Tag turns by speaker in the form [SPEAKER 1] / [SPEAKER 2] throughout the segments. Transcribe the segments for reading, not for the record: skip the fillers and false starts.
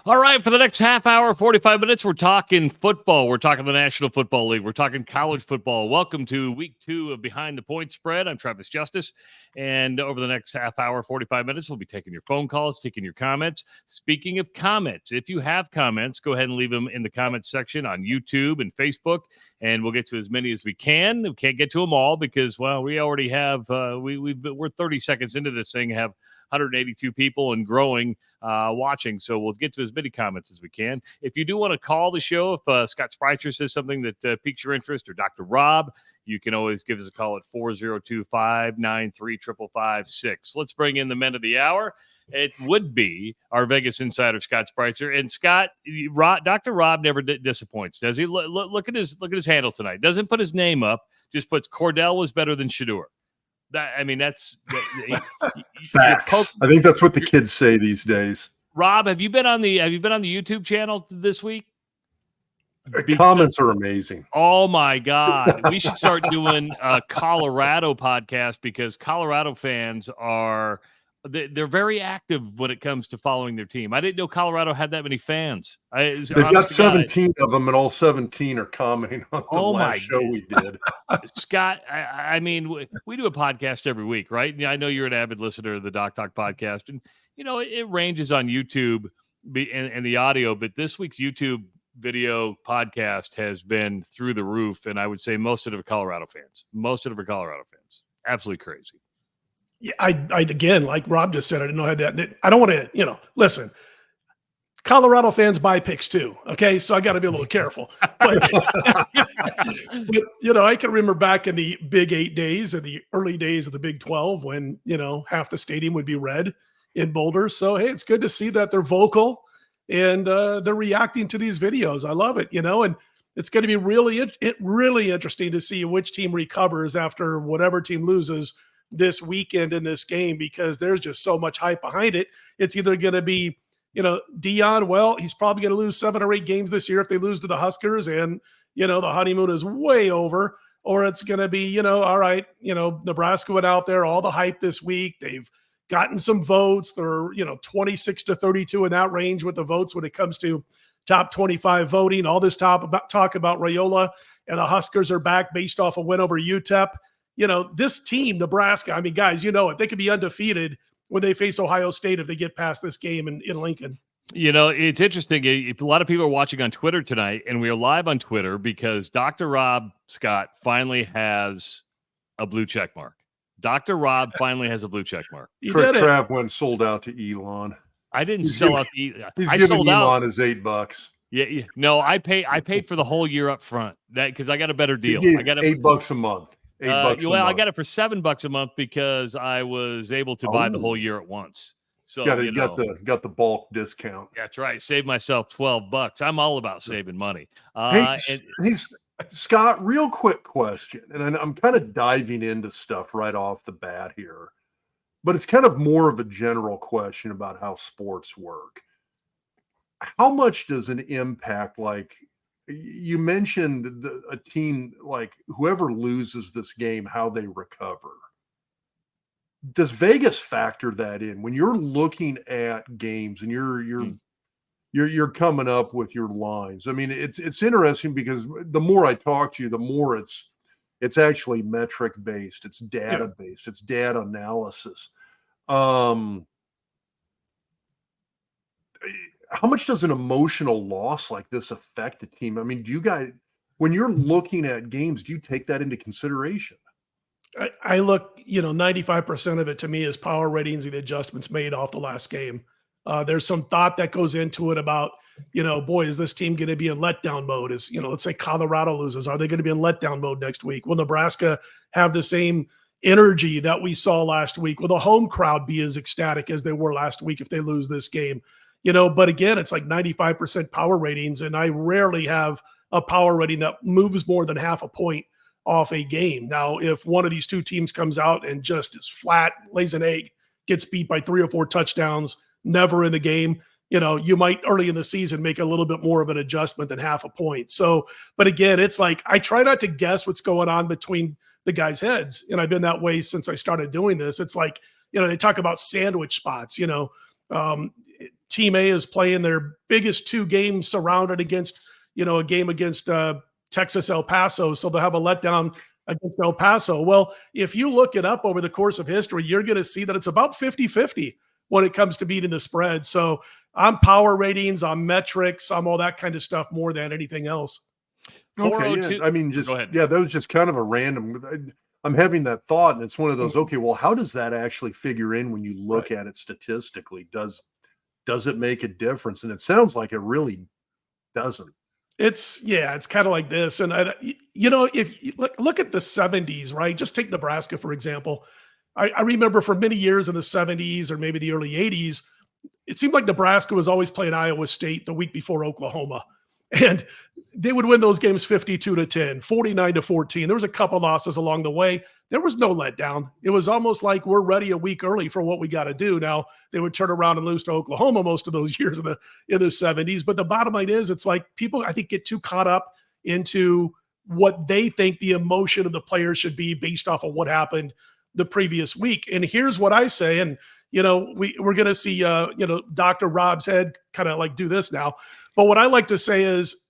[SPEAKER 1] All right, for the next half hour, 45 minutes, we're talking football. We're talking the National Football League. We're talking college football. Welcome to week 2 of Behind the Point Spread. I'm Travis Justice, and over the next half hour, 45 minutes, we'll be taking your phone calls, taking your comments. Speaking of comments, if you have comments, go ahead and leave them in the comments section on YouTube and Facebook, and we'll get to as many as we can. We can't get to them all because, well, we already have, we're 30 seconds into this thing, have 182 people and growing watching, so we'll get to as many comments as we can. If you do want to call the show, if Scott Spreitzer says something that piques your interest, or Dr. Rob, you can always give us a call at 402-593-5556. Let's bring in the men of the hour. It would be our Vegas insider, Scott Spreitzer. And Scott, Dr. Rob never disappoints, does he? Look at his handle tonight. Doesn't put his name up, just puts Cordell was better than Shedeur. That's
[SPEAKER 2] facts. I think that's what the kids say these days.
[SPEAKER 1] Rob, have you been on the YouTube channel this week?
[SPEAKER 2] Comments are amazing.
[SPEAKER 1] Oh my God. We should start doing a Colorado podcast because Colorado fans they're very active when it comes to following their team. I didn't know Colorado had that many fans.
[SPEAKER 2] They've got 17 of them, and all 17 are commenting on the last show we did.
[SPEAKER 1] Scott, I mean, we do a podcast every week, right? I know you're an avid listener of the Doc Talk podcast, and it ranges on YouTube and the audio, but this week's YouTube video podcast has been through the roof, and I would say most of it are Colorado fans. Absolutely crazy.
[SPEAKER 3] Yeah, I again, like Rob just said, I didn't know how that. I don't want to, listen. Colorado fans buy picks too. Okay, so I got to be a little careful. But, I can remember back in the Big 8 days, and the early days of the Big 12, when half the stadium would be red in Boulder. So hey, it's good to see that they're vocal and they're reacting to these videos. I love it. And it's going to be really interesting to see which team recovers after whatever team loses this weekend in this game, because there's just so much hype behind it. It's either going to be, Dion, well, he's probably going to lose 7 or 8 games this year if they lose to the Huskers, and, the honeymoon is way over. Or it's going to be, all right, Nebraska went out there, all the hype this week. They've gotten some votes. They're, 26 to 32 in that range with the votes when it comes to top 25 voting. All this talk about Raiola and the Huskers are back based off a win over UTEP. This team, Nebraska, I mean, guys, they could be undefeated when they face Ohio State if they get past this game in Lincoln.
[SPEAKER 1] It's interesting. A lot of people are watching on Twitter tonight, and we are live on Twitter because Dr. Rob Scott finally has a blue check mark. Dr. Rob finally has a blue check mark.
[SPEAKER 2] Trav went sold out to Elon.
[SPEAKER 1] I didn't sell out.
[SPEAKER 2] He's giving Elon his $8.
[SPEAKER 1] Yeah. No, I paid for the whole year up front because I got a better deal. I got
[SPEAKER 2] $8 a month.
[SPEAKER 1] I got it for $7 a month because I was able to buy the whole year at once. So
[SPEAKER 2] got the bulk discount.
[SPEAKER 1] That's right. Save myself $12. I'm all about saving money.
[SPEAKER 2] Scott, real quick question, and I'm kind of diving into stuff right off the bat here, but it's kind of more of a general question about how sports work. How much does an impact, like you mentioned, a team like whoever loses this game, how they recover? Does Vegas factor that in when you're looking at games and you're coming up with your lines? I mean, it's interesting because the more I talk to you, the more it's actually metric based, it's data based, it's data analysis. How much does an emotional loss like this affect a team? I mean, do you guys, when you're looking at games, do you take that into consideration?
[SPEAKER 3] I look, 95% of it to me is power ratings and the adjustments made off the last game. There's some thought that goes into it about, boy, is this team going to be in letdown mode? Let's say Colorado loses. Are they going to be in letdown mode next week? Will Nebraska have the same energy that we saw last week? Will the home crowd be as ecstatic as they were last week if they lose this game? But again, it's like 95% power ratings, and I rarely have a power rating that moves more than half a point off a game. Now, if one of these two teams comes out and just is flat, lays an egg, gets beat by 3 or 4 touchdowns, never in the game, you might early in the season make a little bit more of an adjustment than half a point. So, but again, it's like I try not to guess what's going on between the guys' heads, and I've been that way since I started doing this. It's like, they talk about sandwich spots, Team A is playing their biggest 2 games surrounded against, a game against Texas El Paso. So they'll have a letdown against El Paso. Well, if you look it up over the course of history, you're going to see that it's about 50-50 when it comes to beating the spread. So I'm power ratings, I'm metrics, I'm all that kind of stuff more than anything else.
[SPEAKER 2] Okay, yeah. I mean, just that was just kind of a random. I'm having that thought, and it's one of those. Okay, well, how does that actually figure in when you look at it statistically? Does it make a difference? And it sounds like it really doesn't.
[SPEAKER 3] It's kind of like this. And if you look at the 70s, right? Just take Nebraska, for example. I remember for many years in the 70s or maybe the early 80s, it seemed like Nebraska was always playing Iowa State the week before Oklahoma. And they would win those games 52-10, 49-14. There was a couple losses along the way. There was no letdown. It was almost like we're ready a week early for what we got to do. Now, they would turn around and lose to Oklahoma most of those years in the 70s. But the bottom line is, it's like people, I think, get too caught up into what they think the emotion of the players should be based off of what happened the previous week. And here's what I say, and we're going to see, Dr. Rob's head kind of like do this now. But what I like to say is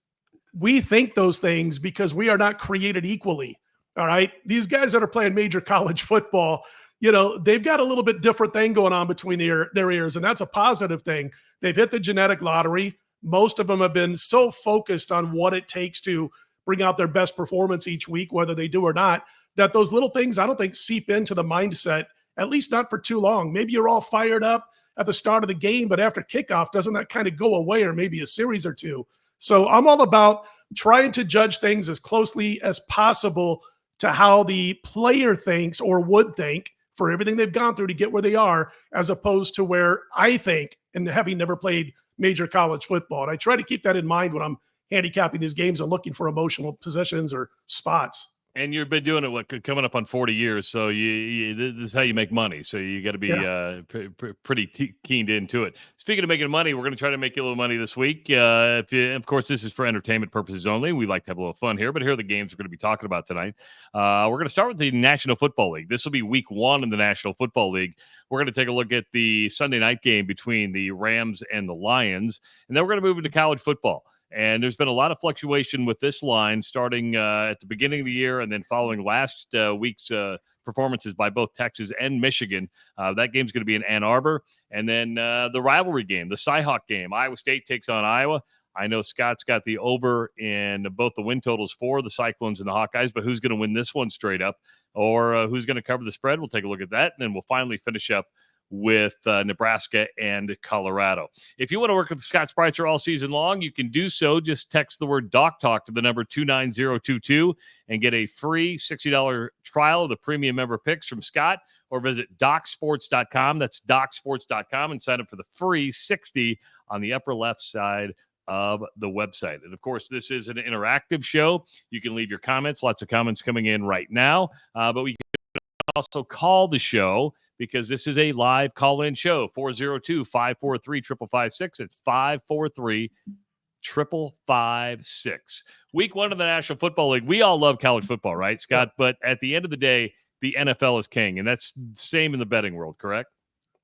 [SPEAKER 3] we think those things because we are not created equally. All right. These guys that are playing major college football, they've got a little bit different thing going on between their ears. And that's a positive thing. They've hit the genetic lottery. Most of them have been so focused on what it takes to bring out their best performance each week, whether they do or not, that those little things, I don't think, seep into the mindset, at least not for too long. Maybe you're all fired up at the start of the game, but after kickoff, doesn't that kind of go away, or maybe a series or two? So I'm all about trying to judge things as closely as possible to how the player thinks or would think for everything they've gone through to get where they are, as opposed to where I think, and having never played major college football. And I try to keep that in mind when I'm handicapping these games and looking for emotional positions or spots.
[SPEAKER 1] And you've been doing it coming up on 40 years, so this is how you make money. So you got to be pretty keened into it. Speaking of making money, we're going to try to make you a little money this week. Of course, this is for entertainment purposes only. We like to have a little fun here, but here are the games we're going to be talking about tonight. We're going to start with the National Football League. This will be week 1 in the National Football League. We're going to take a look at the Sunday night game between the Rams and the Lions, and then we're going to move into college football. And there's been a lot of fluctuation with this line starting at the beginning of the year and then following last week's performances by both Texas and Michigan. That game's going to be in Ann Arbor. And then the rivalry game, the Cy-Hawk game. Iowa State takes on Iowa. I know Scott's got the over in both the win totals for the Cyclones and the Hawkeyes, but who's going to win this one straight up, or who's going to cover the spread? We'll take a look at that, and then we'll finally finish up with Nebraska and Colorado. If you want to work with Scott Spreitzer all season long, you can do so. Just text the word Doc Talk to the number 29022 and get a free $60 trial of the premium member picks from Scott, or visit docsports.com. That's docsports.com, and sign up for the free 60 on the upper left side of the website. And of course, this is an interactive show. You can leave your comments. Lots of comments coming in right now, but we can also call the show, because this is a live call-in show, 402-543-5556. It's 543-5556. Week 1 of the National Football League. We all love college football, right, Scott? But at the end of the day, the NFL is king, and that's the same in the betting world, correct?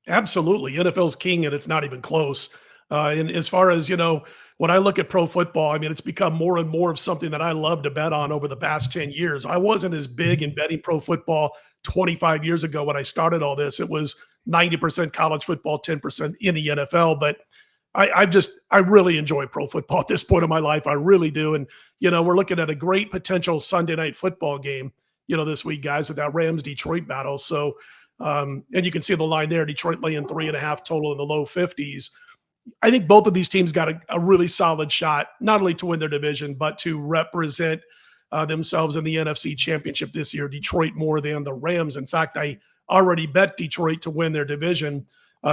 [SPEAKER 3] Absolutely. NFL's king, and it's not even close. And as far as, when I look at pro football, I mean, it's become more and more of something that I love to bet on over the past 10 years. I wasn't as big in betting pro football 25 years ago when I started all this. It was 90% college football, 10% in the NFL. But I really enjoy pro football at this point in my life. I really do. And, we're looking at a great potential Sunday night football game, this week, guys, with that Rams-Detroit battle. So, and you can see the line there, Detroit laying 3.5 total in the low 50s. I think both of these teams got a really solid shot, not only to win their division, but to represent themselves in the NFC Championship this year. Detroit more than the Rams. In fact, I already bet Detroit to win their division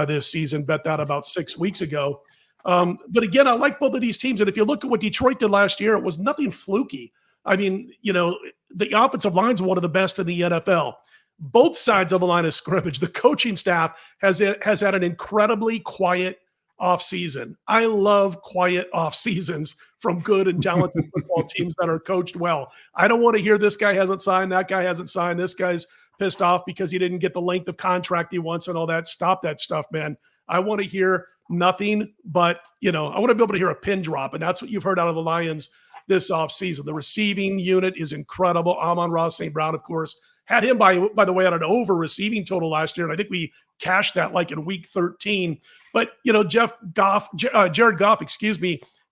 [SPEAKER 3] this season, bet that about 6 weeks ago. But again, I like both of these teams. And if you look at what Detroit did last year, it was nothing fluky. I mean, the offensive line is one of the best in the NFL. Both sides of the line of scrimmage, the coaching staff has had an incredibly quiet off season. I love quiet off seasons from good and talented football teams that are coached well. I don't want to hear this guy hasn't signed, that guy hasn't signed, this guy's pissed off because he didn't get the length of contract he wants and all that. Stop that stuff, man. I want to hear nothing, but, I want to be able to hear a pin drop, and that's what you've heard out of the Lions this offseason. The receiving unit is incredible. Amon-Ra St. Brown, of course, had him, by the way, on an over receiving total last year, and I think we cashed that like in week 13. But, Jared Goff,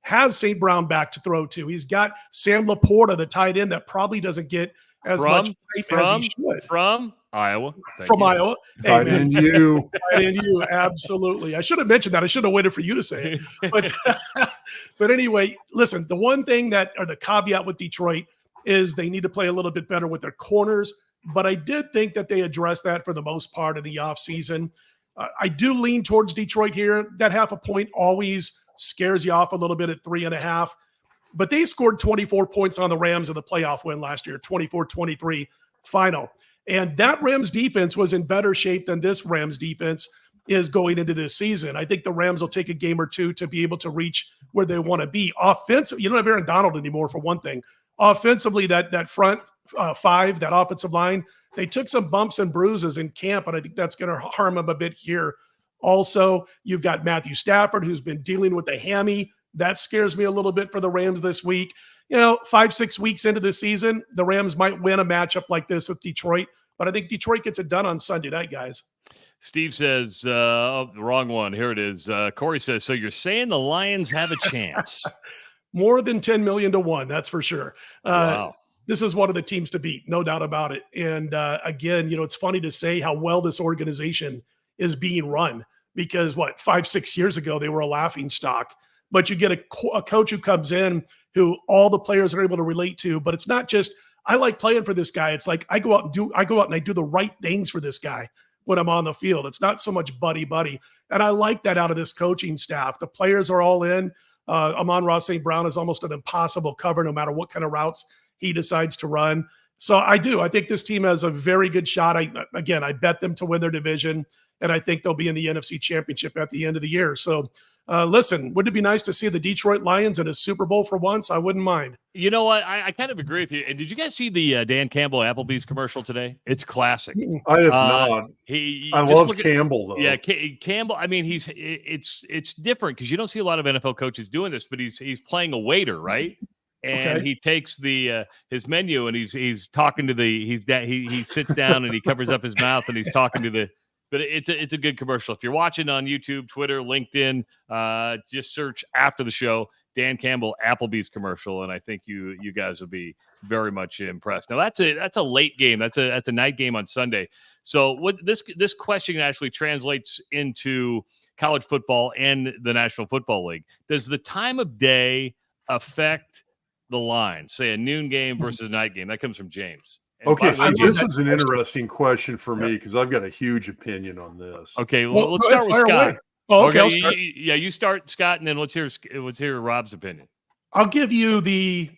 [SPEAKER 3] has St. Brown back to throw to. He's got Sam Laporta, the tight end, that probably doesn't get as much hype as he should.
[SPEAKER 1] From Iowa.
[SPEAKER 3] Iowa.
[SPEAKER 2] Tight end you.
[SPEAKER 3] Tight end you, absolutely. I should have mentioned that. I should have waited for you to say it. But anyway, listen, the one thing or the caveat with Detroit is they need to play a little bit better with their corners. But I did think that they addressed that for the most part of the offseason. I do lean towards Detroit here. That half a point always scares you off a little bit at 3.5. But they scored 24 points on the Rams in the playoff win last year, 24-23 final. And that Rams defense was in better shape than this Rams defense is going into this season. I think the Rams will take a game or two to be able to reach where they want to be. Offensive, you don't have Aaron Donald anymore, for one thing. Offensively, that front five, that offensive line, they took some bumps and bruises in camp, and I think that's going to harm them a bit here. Also, you've got Matthew Stafford, who's been dealing with a hammy. That scares me a little bit for the Rams this week. 5-6 weeks into the season, the Rams might win a matchup like this with Detroit, but I think Detroit gets it done on Sunday night, guys.
[SPEAKER 1] Steve says, the wrong one. Here it is. Corey says, so you're saying the Lions have a chance?
[SPEAKER 3] More than 10 million to 1, that's for sure.
[SPEAKER 1] Wow.
[SPEAKER 3] This is one of the teams to beat, no doubt about it. And again, it's funny to say how well this organization is being run, because 5-6 years ago, they were a laughing stock. But you get a coach who comes in who all the players are able to relate to, but it's not just, I like playing for this guy. It's like, I go out and I do the right things for this guy when I'm on the field. It's not so much buddy. And I like that out of this coaching staff. The players are all in. Amon-Ra St. Brown is almost an impossible cover no matter what kind of routes he decides to run. So I think this team has a very good shot. I bet them to win their division, and I think they'll be in the NFC Championship at the end of the year. So listen, wouldn't it be nice to see the Detroit Lions in a Super Bowl for once? I wouldn't mind.
[SPEAKER 1] You know what? I kind of agree with you. And did you guys see the Dan Campbell Applebee's commercial today? It's classic.
[SPEAKER 2] I have not. I love Campbell, though.
[SPEAKER 1] Yeah, Campbell. I mean, it's different because you don't see a lot of NFL coaches doing this, but he's playing a waiter, right? And he takes his menu and he's talking to he sits down and he covers up his mouth and he's talking to the. But it's a good commercial. If you're watching on YouTube, Twitter, LinkedIn, just search after the show Dan Campbell Applebee's commercial, and I think you guys will be very much impressed. Now that's a late game. That's a night game on Sunday. So what this question actually translates into college football and the National Football League. Does the time of day affect the line? Say a noon game versus a night game. That comes from James.
[SPEAKER 2] Okay, so this is an interesting question for me because I've got a huge opinion on this.
[SPEAKER 1] Okay, well, let's start with Scott.
[SPEAKER 3] Away. Oh, okay.
[SPEAKER 1] You start, Scott, and then let's hear Rob's opinion.
[SPEAKER 3] I'll give you the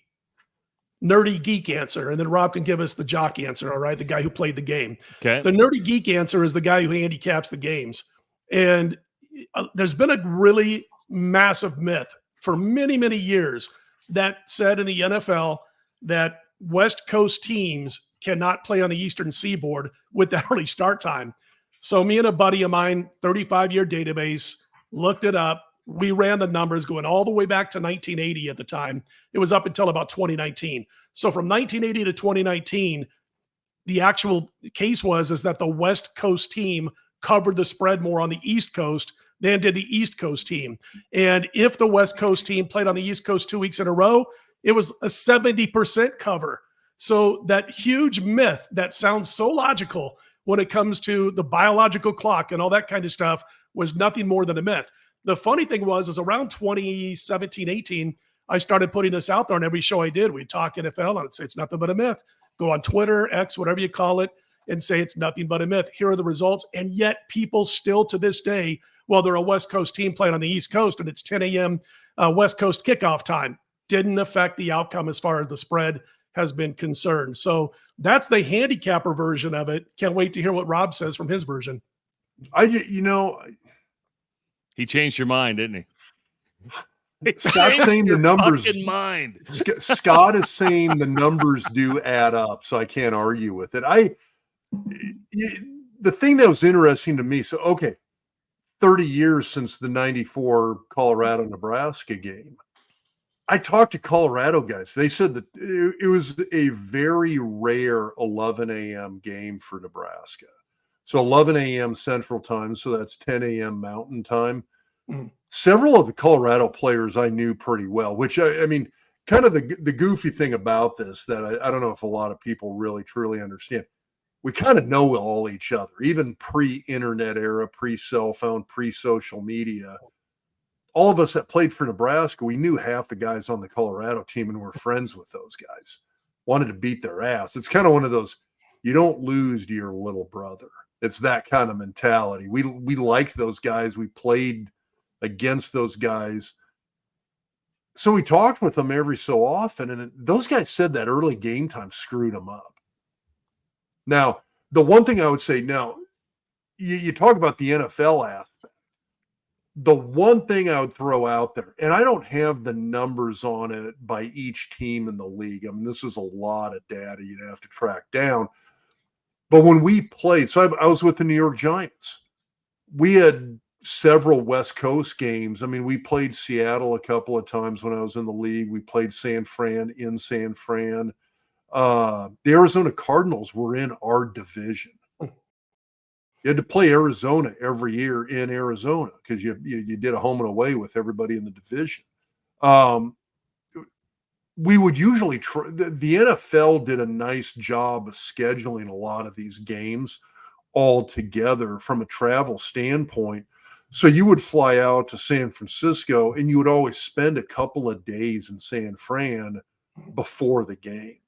[SPEAKER 3] nerdy geek answer, and then Rob can give us the jock answer, all right, the guy who played the game.
[SPEAKER 1] Okay.
[SPEAKER 3] The nerdy geek answer is the guy who handicaps the games. And there's been a really massive myth for many, many years that said in the NFL that West Coast teams cannot play on the Eastern Seaboard with the early start time. So me and a buddy of mine, 35-year database, looked it up. We ran the numbers going all the way back to 1980 at the time. It was up until about 2019. So from 1980 to 2019, the actual case is that the West Coast team covered the spread more on the East Coast than did the East Coast team. And if the West Coast team played on the East Coast 2 weeks in a row, it was a 70% cover. So that huge myth that sounds so logical when it comes to the biological clock and all that kind of stuff was nothing more than a myth. The funny thing is around 2017, 18, I started putting this out there on every show I did. We'd talk NFL and I'd say it's nothing but a myth. Go on Twitter, X, whatever you call it, and say it's nothing but a myth. Here are the results. And yet people still to this day, well, they're a West Coast team playing on the East Coast and it's 10 a.m. West Coast kickoff time. Didn't affect the outcome as far as the spread has been concerned. So that's the handicapper version of it. Can't wait to hear what Rob says from his version.
[SPEAKER 1] He changed your mind, didn't he?
[SPEAKER 2] Scott's saying the numbers.
[SPEAKER 1] Mind.
[SPEAKER 2] Scott is saying the numbers do add up, so I can't argue with it. The thing that was interesting to me. So, okay, 30 years since the 94 Colorado-Nebraska game. I talked to Colorado guys. They said that it was a very rare 11 a.m. game for Nebraska. So 11 a.m. Central Time, so that's 10 a.m. Mountain Time. Several of the Colorado players I knew pretty well, which I mean, kind of the goofy thing about this that I don't know if a lot of people really truly understand. We kind of know all each other, even pre-internet era, pre-cell phone, pre-social media. All of us that played for Nebraska, we knew half the guys on the Colorado team and were friends with those guys, wanted to beat their ass. It's kind of one of those, you don't lose to your little brother. It's that kind of mentality. We liked those guys. We played against those guys. So we talked with them every so often, and those guys said that early game time screwed them up. Now, the one thing I would say now, you talk about the NFL aspect. The one thing I would throw out there, and I don't have the numbers on it by each team in the league. I mean, this is a lot of data you'd have to track down. But when we played, so I was with the New York Giants. We had several West Coast games. I mean, we played Seattle a couple of times when I was in the league. We played San Fran in San Fran. The Arizona Cardinals were in our division. You had to play Arizona every year in Arizona because you did a home and away with everybody in the division. We would usually the NFL did a nice job of scheduling a lot of these games all together from a travel standpoint. So you would fly out to San Francisco and you would always spend a couple of days in San Fran before the game.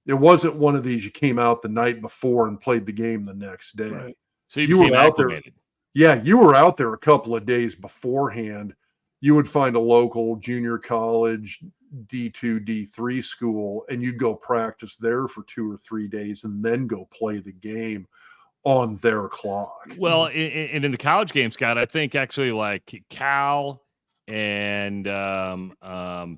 [SPEAKER 2] It wasn't one of these you came out the night before and played the game the next day.
[SPEAKER 3] Right.
[SPEAKER 1] So you were out there.
[SPEAKER 2] Yeah, you were out there a couple of days beforehand. You would find a local junior college D2, D3 school, and you'd go practice there for 2 or 3 days and then go play the game on their clock.
[SPEAKER 1] Well, and in the college game, Scott, I think actually like Cal and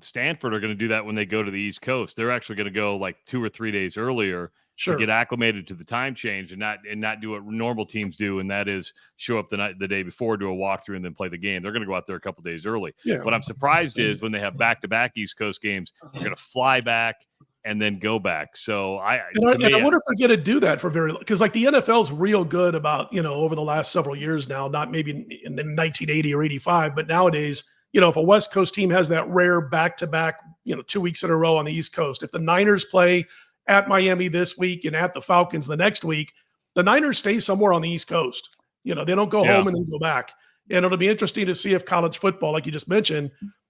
[SPEAKER 1] Stanford are going to do that when they go to the East Coast. They're actually going to go like 2 or 3 days earlier to get acclimated to the time change and not do what normal teams do, and that is show up the day before, do a walkthrough, and then play the game. They're going to go out there a couple days early. Yeah. What I'm surprised is when they have back-to-back East Coast games, they're going to fly back and then go back. So I wonder
[SPEAKER 3] if they're going to do that for because like the NFL's real good about, over the last several years now, not maybe in 1980 or 85, but nowadays, if a West Coast team has that rare back-to-back, 2 weeks in a row on the East Coast, if the Niners play at Miami this week and at the Falcons the next week, the Niners stay somewhere on the East Coast. They don't go home and then go back. And it'll be interesting to see if college football, like you just mentioned,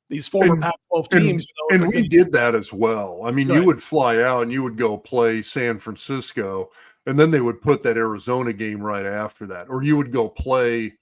[SPEAKER 3] these former Pac-12 teams.
[SPEAKER 2] And we did that as well. I mean, you would fly out and you would go play San Francisco, and then they would put that Arizona game right after that. Or you would go play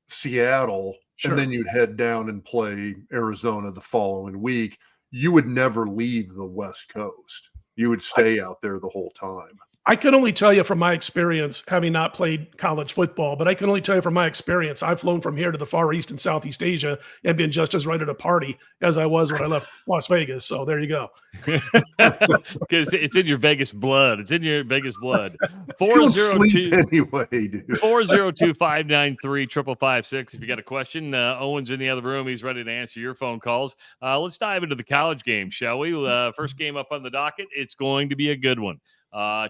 [SPEAKER 2] Seattle, and then you'd head down and play Arizona the following week. You would never leave the West Coast. You would stay out there the whole time.
[SPEAKER 3] I can only tell you from my experience, having not played college football, but I can only tell you from my experience, I've flown from here to the Far East and Southeast Asia and been just as right at a party as I was when I left Las Vegas. So there you go.
[SPEAKER 1] Because it's in your Vegas blood. It's in your Vegas blood.
[SPEAKER 2] 402 anyway, dude.
[SPEAKER 1] 402-593-5556. If you got a question, Owen's in the other room. He's ready to answer your phone calls. Let's dive into the college game, shall we? First game up on the docket. It's going to be a good one.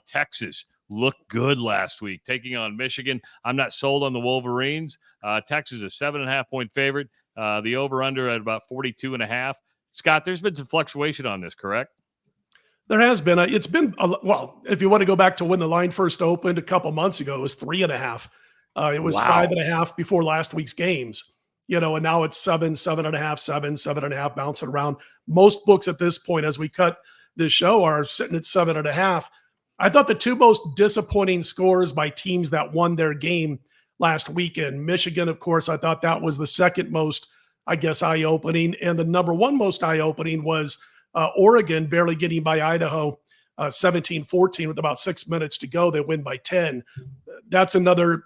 [SPEAKER 1] Texas looked good last week, taking on Michigan. I'm not sold on the Wolverines. Texas is a 7.5-point favorite. The over-under at about 42.5. Scott, there's been some fluctuation on this, correct?
[SPEAKER 3] There has been. It's been, well, if you want to go back to when the line first opened a couple months ago, it was 3.5. It was 5.5 before last week's games, and now it's 7, 7.5, 7.5, bouncing around. Most books at this point, as we cut this show, are sitting at 7.5. I thought the two most disappointing scores by teams that won their game last weekend, Michigan, of course, I thought that was the second most, eye-opening. And the number one most eye-opening was Oregon barely getting by Idaho 17-14 with about 6 minutes to go. They win by 10. That's another,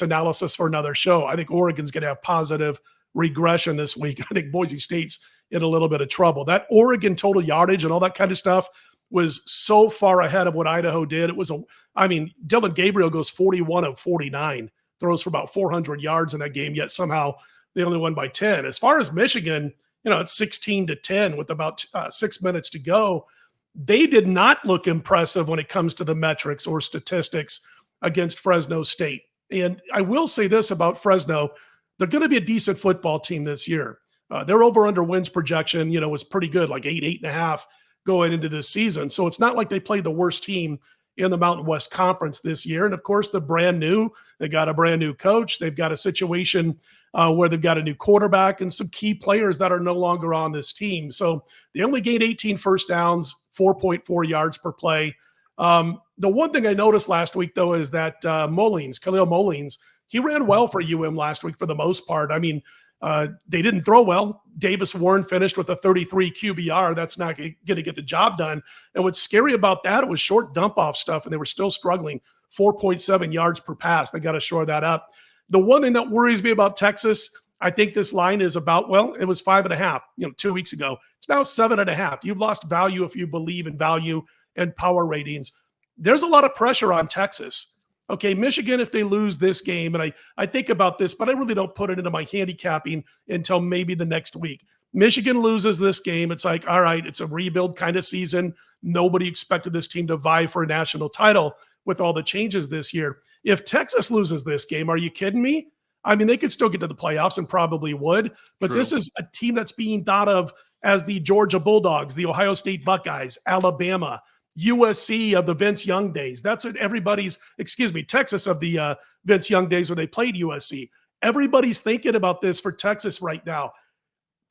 [SPEAKER 3] analysis for another show. I think Oregon's going to have positive regression this week. I think Boise State's in a little bit of trouble. That Oregon total yardage and all that kind of stuff was so far ahead of what Idaho did. It was Dylan Gabriel goes 41 of 49 throws for about 400 yards in that game, yet somehow they only won by 10. As far as Michigan, it's 16-10 with about 6 minutes to go. They did not look impressive when it comes to the metrics or statistics against Fresno State. And I will say this about Fresno, they're going to be a decent football team this year. Their over-under wins projection, was pretty good, like 8.5 going into this season. So it's not like they played the worst team in the Mountain West Conference this year. And of course, they got a brand new coach. They've got a situation where they've got a new quarterback and some key players that are no longer on this team. So they only gained 18 first downs, 4.4 yards per play. The one thing I noticed last week, though, is that Khalil Mullins, he ran well for UM last week for the most part. I mean, they didn't throw well. Davis Warren finished with a 33 QBR. That's not going to get the job done. And what's scary about that, it was short dump-off stuff, and they were still struggling. 4.7 yards per pass. They got to shore that up. The one thing that worries me about Texas, I think this line is about, it was 5.5, 2 weeks ago. It's now 7.5. You've lost value if you believe in value and power ratings. There's a lot of pressure on Texas. Okay, Michigan, if they lose this game, and I think about this, but I really don't put it into my handicapping until maybe the next week. Michigan loses this game. It's like, all right, it's a rebuild kind of season. Nobody expected this team to vie for a national title with all the changes this year. If Texas loses this game, are you kidding me? I mean, they could still get to the playoffs and probably would, but
[SPEAKER 1] True.
[SPEAKER 3] This is a team that's being thought of as the Georgia Bulldogs, the Ohio State Buckeyes, Alabama, USC of the Vince Young days. That's what Texas of the Vince Young days where they played USC. Everybody's thinking about this for Texas right now.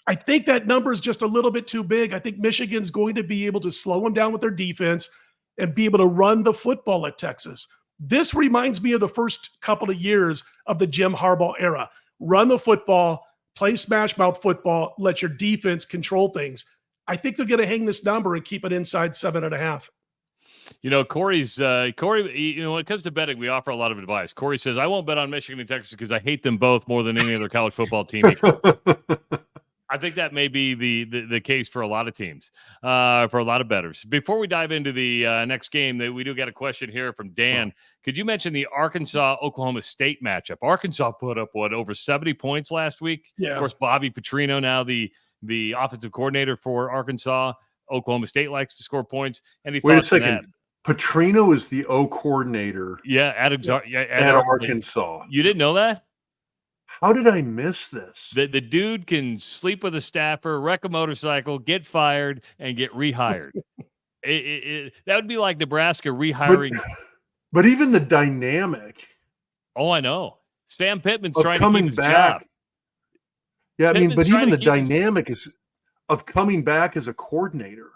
[SPEAKER 3] I think that number is just a little bit too big. I think Michigan's going to be able to slow them down with their defense and be able to run the football at Texas. This reminds me of the first couple of years of the Jim Harbaugh era. Run the football, play smash mouth football, let your defense control things. I think they're going to hang this number and keep it inside 7.5.
[SPEAKER 1] Corey, when it comes to betting, we offer a lot of advice. Corey says, I won't bet on Michigan and Texas because I hate them both more than any other college football team. I think that may be the case for a lot of teams, for a lot of bettors. Before we dive into the next game, we do get a question here from Dan. Could you mention the Arkansas-Oklahoma State matchup? Arkansas put up, over 70 points last week?
[SPEAKER 3] Yeah.
[SPEAKER 1] Of course, Bobby Petrino, now the offensive coordinator for Arkansas. Oklahoma State likes to score points.
[SPEAKER 2] Wait a second. Petrino is the O coordinator.
[SPEAKER 1] Yeah, at
[SPEAKER 2] Arkansas.
[SPEAKER 1] You didn't know that?
[SPEAKER 2] How did I miss this?
[SPEAKER 1] The dude can sleep with a staffer, wreck a motorcycle, get fired, and get rehired. That would be like Nebraska rehiring.
[SPEAKER 2] But even the dynamic.
[SPEAKER 1] Oh, I know. Sam Pittman's trying to keep his
[SPEAKER 2] back.
[SPEAKER 1] job.
[SPEAKER 2] Yeah,
[SPEAKER 1] Pittman's
[SPEAKER 2] but even the
[SPEAKER 1] dynamic
[SPEAKER 2] of coming back as a coordinator.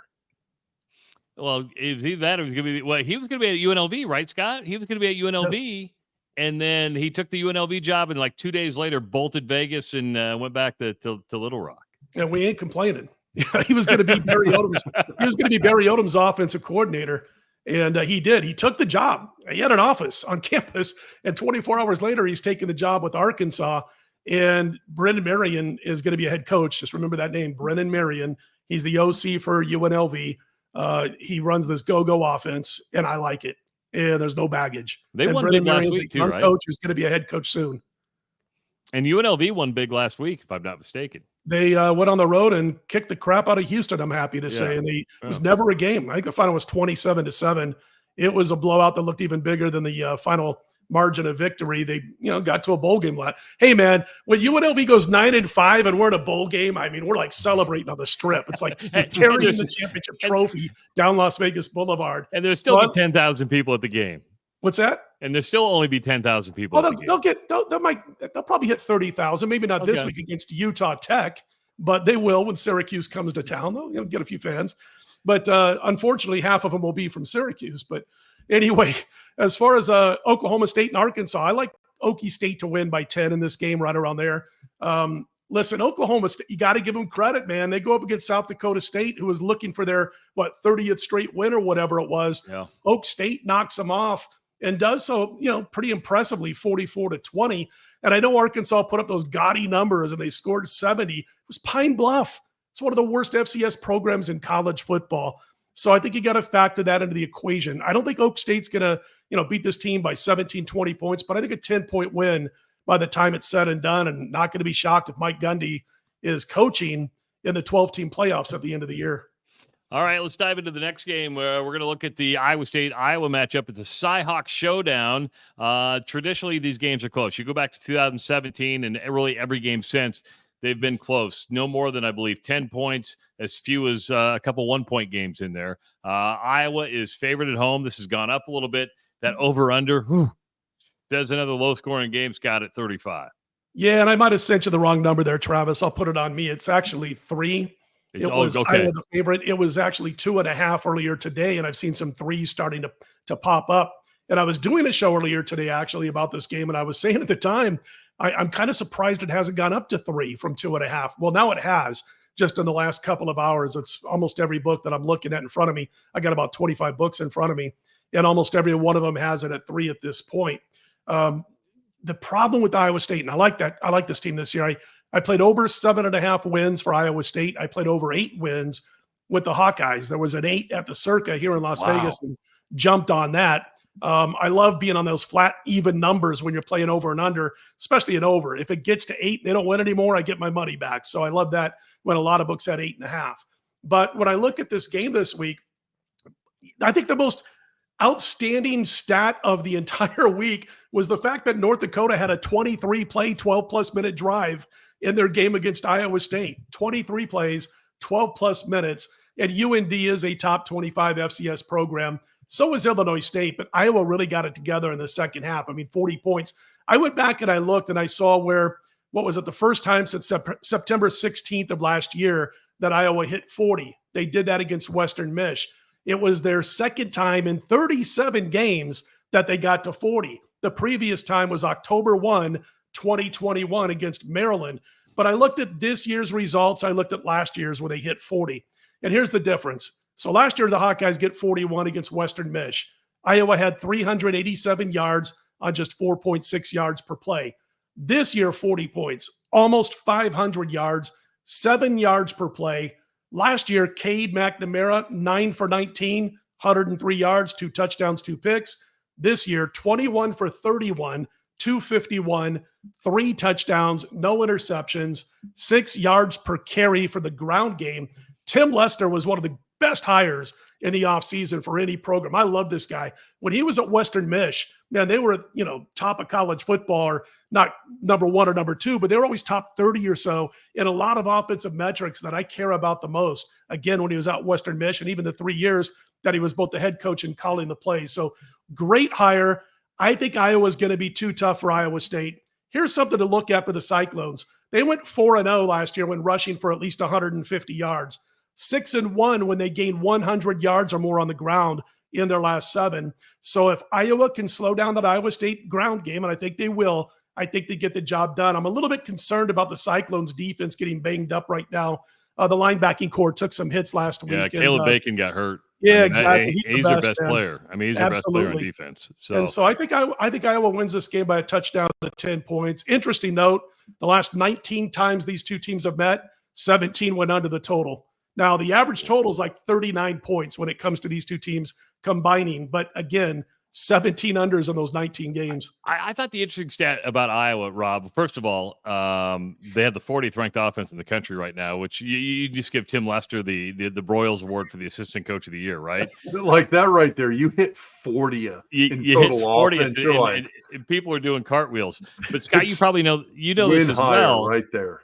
[SPEAKER 1] Well, is he that or was going to be? Well, he was going to be at UNLV, right, Scott? He was going to be at UNLV, yes. And then he took the UNLV job, and like 2 days later, bolted Vegas and went back to Little Rock.
[SPEAKER 3] And we ain't complaining. He was going to be Barry Odom's. He was going to be Barry Odom's offensive coordinator, and he did. He took the job. He had an office on campus, and 24 hours later, he's taking the job with Arkansas. And Brennan Marion is going to be a head coach. Just remember that name, Brennan Marion. He's the OC for UNLV. He runs this go-go offense, and I like it. And there's no baggage.
[SPEAKER 1] They won big last week too, right?
[SPEAKER 3] Coach who's going to be a head coach soon.
[SPEAKER 1] And UNLV won big last week, if I'm not mistaken.
[SPEAKER 3] They went on the road and kicked the crap out of Houston, I'm happy to say. And it was never a game. I think the final was 27-7. It was a blowout that looked even bigger than the final margin of victory. They, got to a bowl game. Hey, man, when UNLV goes 9-5 and we're in a bowl game, I mean, we're like celebrating on the strip. It's like carrying the championship trophy down Las Vegas Boulevard.
[SPEAKER 1] And there'll still be 10,000 people at the game.
[SPEAKER 3] What's that?
[SPEAKER 1] And there'll still only be 10,000 people.
[SPEAKER 3] Well, they'll probably hit 30,000. Maybe not this week against Utah Tech, but they will when Syracuse comes to town. They'll get a few fans. But unfortunately, half of them will be from Syracuse. But anyway, as far as Oklahoma State and Arkansas, I like Okie State to win by 10 in this game, right around there. Listen, Oklahoma State, you got to give them credit, man. They go up against South Dakota State, who was looking for their 30th straight win or whatever it was. Yeah. Oak State knocks them off and does so, pretty impressively, 44-20. And I know Arkansas put up those gaudy numbers and they scored 70. It was Pine Bluff. It's one of the worst FCS programs in college football. So I think you got to factor that into the equation. I don't think Oak State's going to, beat this team by 17, 20 points, but I think a 10-point win by the time it's said and done, and not going to be shocked if Mike Gundy is coaching in the 12-team playoffs at the end of the year.
[SPEAKER 1] All right, let's dive into the next game. We're going to look at the Iowa State-Iowa matchup. It's a Cy-Hawk showdown. Traditionally, these games are close. You go back to 2017, and really every game since, they've been close. No more than, I believe, 10 points, as few as a couple one-point games in there. Iowa is favored at home. This has gone up a little bit. That over-under, does another low-scoring game, Scott, at 35.
[SPEAKER 3] Yeah, and I might have sent you the wrong number there, Travis. I'll put it on me. It's actually 3. It was Iowa the favorite. It was actually 2.5 earlier today, and I've seen some 3s starting to pop up. And I was doing a show earlier today, actually, about this game, and I was saying at the time, I'm kind of surprised it hasn't gone up to 3 from 2.5. Well, now it has, just in the last couple of hours. It's almost every book that I'm looking at in front of me. I got about 25 books in front of me, and almost every one of them has it at 3 at this point. The problem with Iowa State, and I like this team this year. I played over 7.5 wins for Iowa State. I played over 8 wins with the Hawkeyes. There was an 8 at the Circa here in Las Vegas, and jumped on that. I love being on those flat, even numbers when you're playing over and under, especially an over. If it gets to 8, they don't win anymore, I get my money back. So I love that when a lot of books had 8.5. But when I look at this game this week, I think the most outstanding stat of the entire week was the fact that North Dakota had a 23-play, 12-plus minute drive in their game against Iowa State. 23 plays, 12-plus minutes. And UND is a top 25 FCS program. So is Illinois State, but Iowa really got it together in the second half. 40 points. I went back and I looked and I saw what was it, the first time since September 16th of last year that Iowa hit 40. They did that against Western Mish. It was their second time in 37 games that they got to 40. The previous time was October 1, 2021 against Maryland. But I looked at this year's results. I looked at last year's where they hit 40. And here's the difference. So last year, the Hawkeyes get 41 against Western Mish. Iowa had 387 yards on just 4.6 yards per play. This year, 40 points, almost 500 yards, 7 yards per play. Last year, Cade McNamara, 9 for 19, 103 yards, 2 touchdowns, 2 picks. This year, 21 for 31, 251, 3 touchdowns, no interceptions, 6 yards per carry for the ground game. Tim Lester was one of the best hires in the offseason for any program. I love this guy. When he was at Western Mish, man, they were, top of college football, or not number 1 or number 2, but they were always top 30 or so in a lot of offensive metrics that I care about the most. Again, when he was out Western Mish, and even the 3 years that he was both the head coach and calling the plays. So great hire. I think Iowa's going to be too tough for Iowa State. Here's something to look at for the Cyclones. They went 4-0 last year when rushing for at least 150 yards. 6-1 when they gained 100 yards or more on the ground in their last 7. So if Iowa can slow down that Iowa State ground game, and I think they will, I think they get the job done. I'm a little bit concerned about the Cyclones defense getting banged up right now. The linebacking core took some hits last week.
[SPEAKER 1] Yeah, Caleb Bacon got hurt.
[SPEAKER 3] Yeah, exactly.
[SPEAKER 1] He's their best player. He's their best player on defense.
[SPEAKER 3] So I think Iowa wins this game by a touchdown to 10 points. Interesting note, the last 19 times these two teams have met, 17 went under the total. Now, the average total is like 39 points when it comes to these two teams combining. But again, 17 unders in those 19 games.
[SPEAKER 1] I thought the interesting stat about Iowa, Rob, first of all, they have the 40th ranked offense in the country right now, which you just give Tim Lester the Broyles Award for the assistant coach of the year, right?
[SPEAKER 2] Like that right there. You hit 40th in total
[SPEAKER 1] hit 40th,
[SPEAKER 2] offense. You're like,
[SPEAKER 1] and people are doing cartwheels. But Scott, you probably know this as well.
[SPEAKER 2] Right there.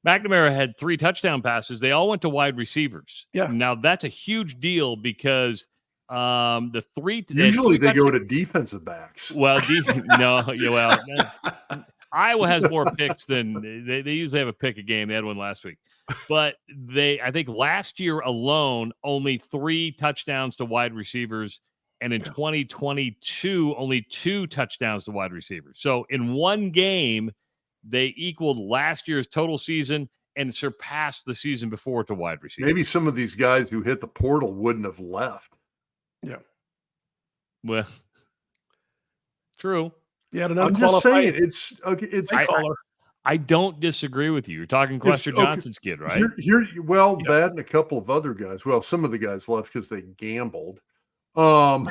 [SPEAKER 1] McNamara had 3 touchdown passes. They all went to wide receivers.
[SPEAKER 3] Yeah.
[SPEAKER 1] Now that's a huge deal because
[SPEAKER 2] usually they go to defensive backs.
[SPEAKER 1] Well, Iowa has more picks than they usually have a pick a game. They had one last week, but I think last year alone only 3 touchdowns to wide receivers, and in 2022 only 2 touchdowns to wide receivers. So in one game, they equaled last year's total season and surpassed the season before to wide receivers.
[SPEAKER 2] Maybe some of these guys who hit the portal wouldn't have left.
[SPEAKER 3] Yeah.
[SPEAKER 1] Well, true.
[SPEAKER 3] Yeah,
[SPEAKER 2] I'm just saying it's okay.
[SPEAKER 1] I don't disagree with you. You're talking Lester Johnson's kid, right?
[SPEAKER 2] That and a couple of other guys. Well, some of the guys left because they gambled.
[SPEAKER 3] He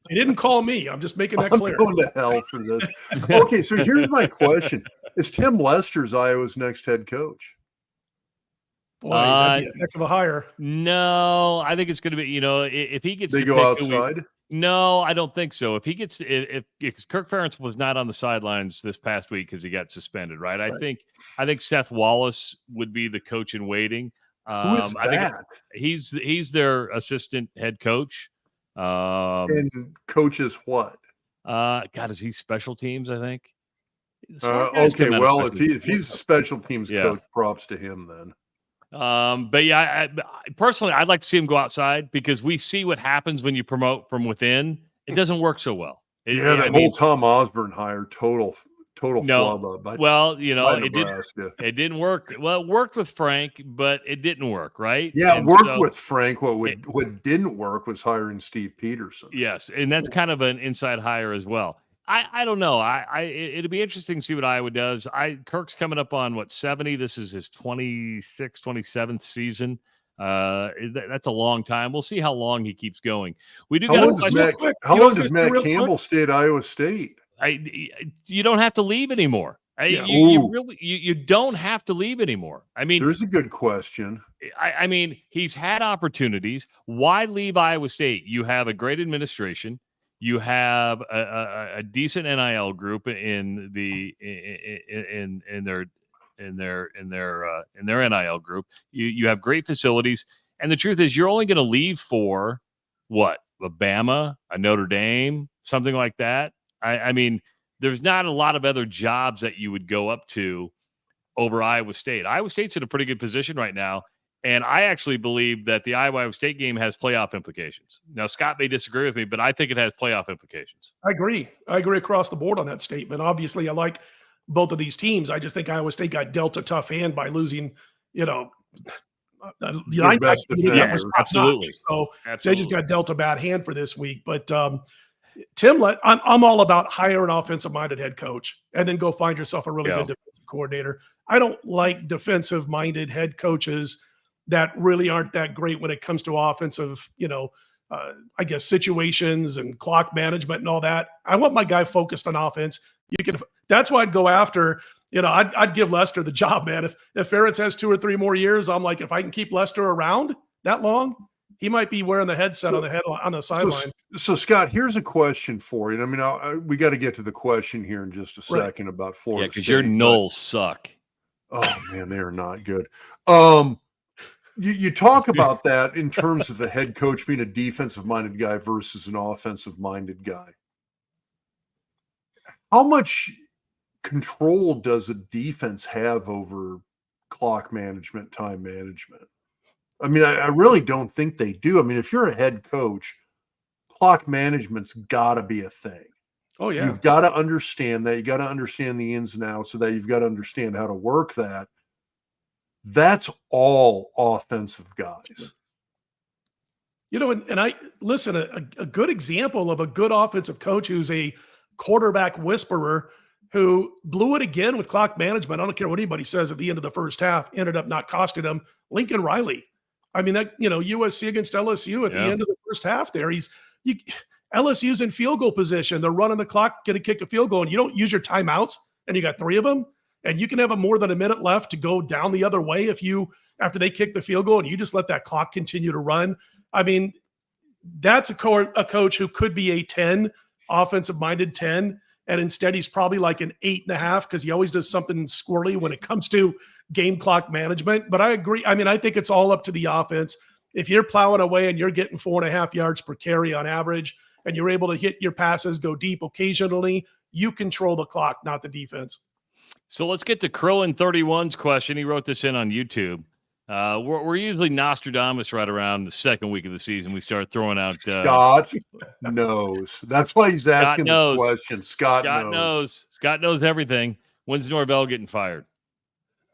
[SPEAKER 3] didn't call me. I'm just making that clear.
[SPEAKER 2] I'm going to hell for this. Okay, so here's my question: is Tim Lester's Iowa's next head coach?
[SPEAKER 3] Boy, that'd be a heck of a hire.
[SPEAKER 1] No, I think it's going to be. If he gets
[SPEAKER 2] they go outside.
[SPEAKER 1] No, I don't think so. If he gets, if Kirk Ferentz was not on the sidelines this past week because he got suspended, right? I think Seth Wallace would be the coach in waiting.
[SPEAKER 2] Who is that?
[SPEAKER 1] He's their assistant head coach.
[SPEAKER 2] And coaches what?
[SPEAKER 1] God, is he special teams? I think.
[SPEAKER 2] Okay, well, if he's a special teams coach, props to him then.
[SPEAKER 1] But yeah, personally, I'd like to see him go outside because we see what happens when you promote from within. It doesn't work so well.
[SPEAKER 2] Tom Osborne hire, total flub up.
[SPEAKER 1] It didn't work. Well, it worked with Frank, but it didn't work, right?
[SPEAKER 2] Yeah, it worked with Frank. What didn't work was hiring Steve Peterson.
[SPEAKER 1] Yes, and that's kind of an inside hire as well. I don't know. It'll be interesting to see what Iowa does. Kirk's coming up on 70. This is his 26th, 27th season. That's a long time. We'll see how long he keeps going.
[SPEAKER 2] How long does Matt Campbell stay at Iowa State?
[SPEAKER 1] You don't have to leave anymore. You don't have to leave anymore. I mean,
[SPEAKER 2] there's a good question.
[SPEAKER 1] I mean, he's had opportunities. Why leave Iowa State? You have a great administration. You have a decent NIL group in their NIL group. You have great facilities, and the truth is, you're only going to leave for what? Alabama, a Notre Dame, something like that. I mean, there's not a lot of other jobs that you would go up to over Iowa State. Iowa State's in a pretty good position right now. And I actually believe that the Iowa State game has playoff implications. Now, Scott may disagree with me, but I think it has playoff implications.
[SPEAKER 3] I agree across the board on that statement. Obviously, I like both of these teams. I just think Iowa State got dealt a tough hand by losing, the
[SPEAKER 2] best defender.
[SPEAKER 1] Absolutely.
[SPEAKER 3] So they just got dealt a bad hand for this week. But Tim, I'm all about hire an offensive-minded head coach and then go find yourself a really good defensive coordinator. I don't like defensive-minded head coaches that really aren't that great when it comes to offensive, situations and clock management and all that. I want my guy focused on offense. That's why I'd go after, I'd give Lester the job, man. If Ferentz has 2 or 3 more years, I'm like, if I can keep Lester around that long, he might be wearing the headset on the sideline.
[SPEAKER 2] So Scott, here's a question for you. I mean, we got to get to the question here in just a second about Florida State.
[SPEAKER 1] Because your Knowles suck.
[SPEAKER 2] Oh man, they are not good. You talk about that in terms of the head coach being a defensive-minded guy versus an offensive-minded guy. How much control does a defense have over clock management, time management? I mean, I really don't think they do. I mean, if you're a head coach, clock management's got to be a thing.
[SPEAKER 3] Oh, yeah.
[SPEAKER 2] You've got to understand that. You got to understand the ins and outs of that. You've got to understand how to work that. That's all offensive guys.
[SPEAKER 3] And I listen, a good example of a good offensive coach who's a quarterback whisperer who blew it again with clock management. I don't care what anybody says at the end of the first half, ended up not costing him. Lincoln Riley. I mean, USC against LSU at the end of the first half there. LSU's in field goal position. They're running the clock, going to kick a field goal, and you don't use your timeouts, and you got 3 of them. And you can have more than a minute left to go down the other way after they kick the field goal and you just let that clock continue to run. I mean, that's a coach who could be a 10, offensive-minded 10, and instead he's probably like an 8.5 because he always does something squirrely when it comes to game clock management. But I agree. I mean, I think it's all up to the offense. If you're plowing away and you're getting 4.5 yards per carry on average and you're able to hit your passes, go deep occasionally, you control the clock, not the defense.
[SPEAKER 1] So let's get to Krillin 31's question. He wrote this in on YouTube. We're usually Nostradamus right around the second week of the season. We start throwing out.
[SPEAKER 2] Scott knows. That's why he's asking this question. Scott knows.
[SPEAKER 1] Scott knows everything. When's Norvell getting fired?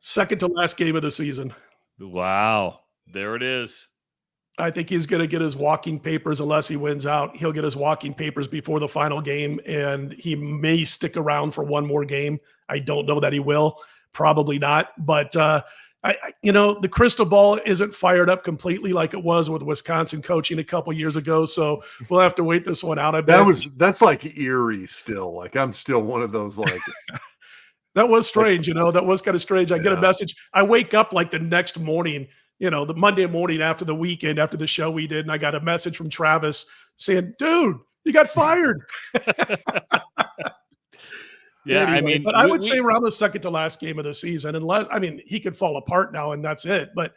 [SPEAKER 3] Second to last game of the season.
[SPEAKER 1] Wow. There it is.
[SPEAKER 3] I think he's going to get his walking papers unless he wins out. He'll get his walking papers before the final game, and he may stick around for one more game. I don't know that he will. Probably not. But, the crystal ball isn't fired up completely like it was with Wisconsin coaching a couple years ago. So we'll have to wait this one out.
[SPEAKER 2] That's like eerie still. Like I'm still one of those like
[SPEAKER 3] that was strange. That was kind of strange. I get a message. I wake up like the next morning, the Monday morning after the weekend, after the show we did, and I got a message from Travis saying, dude, you got fired.
[SPEAKER 1] Yeah,
[SPEAKER 3] anyway, but I would say around the second to last game of the season, unless, he could fall apart now and that's it. But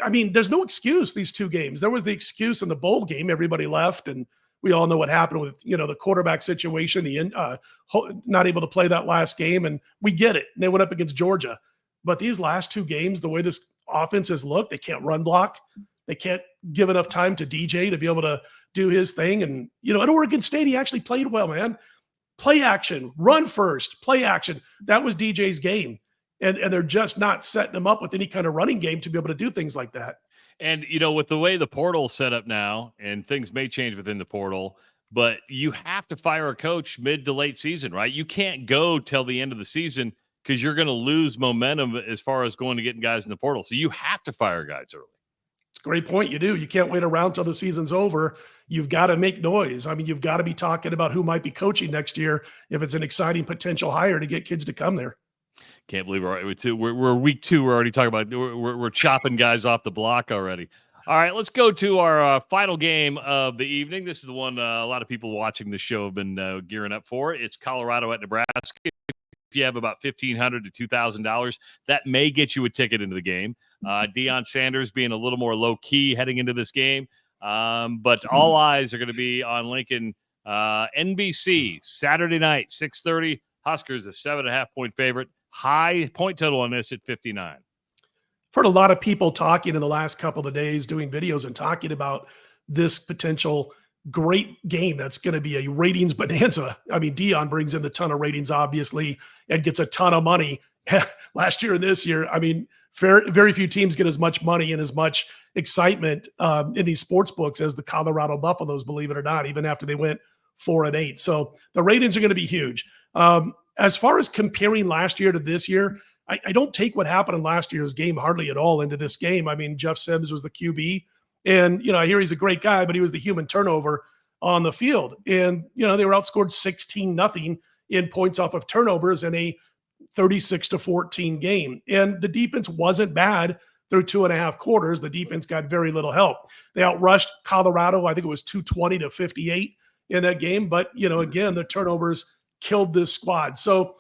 [SPEAKER 3] there's no excuse these two games. There was the excuse in the bowl game. Everybody left, and we all know what happened with, the quarterback situation, the not able to play that last game, and we get it. And they went up against Georgia. But these last two games, the way this offense has looked, they can't run block. They can't give enough time to DJ to be able to do his thing. And, at Oregon State, he actually played well, man. Play action, run first, play action. That was DJ's game. And they're just not setting him up with any kind of running game to be able to do things like that.
[SPEAKER 1] And, with the way the portal's set up now, and things may change within the portal, but you have to fire a coach mid to late season, right? You can't go till the end of the season because you're going to lose momentum as far as going to getting guys in the portal. So you have to fire guys early.
[SPEAKER 3] It's a great point. You do. You can't wait around till the season's over. You've got to make noise. You've got to be talking about who might be coaching next year if it's an exciting potential hire to get kids to come there.
[SPEAKER 1] Can't believe we're week 2. We're already talking about we're chopping guys off the block already. All right, let's go to our final game of the evening. This is the one a lot of people watching the show have been gearing up for. It's Colorado at Nebraska. If you have about $1,500 to $2,000, that may get you a ticket into the game. Deion Sanders being a little more low key heading into this game. But all eyes are going to be on Lincoln. NBC Saturday night, 6:30. Huskers a 7.5-point favorite. High point total on this at 59.
[SPEAKER 3] I've heard a lot of people talking in the last couple of days, doing videos and talking about this potential great game that's going to be a ratings bonanza. Deion brings in a ton of ratings, obviously, and gets a ton of money last year and this year. Very few teams get as much money and as much excitement in these sports books as the Colorado Buffaloes, believe it or not, even after they went 4-8. So the ratings are going to be huge. As far as comparing last year to this year, I don't take what happened in last year's game hardly at all into this game. Jeff Sims was the QB, and, I hear he's a great guy, but he was the human turnover on the field. And, they were outscored 16-0 in points off of turnovers in a 36-14 game. And the defense wasn't bad through 2.5 quarters. The defense got very little help. They outrushed Colorado. I think it was 220-58 in that game. But, again, the turnovers killed this squad. So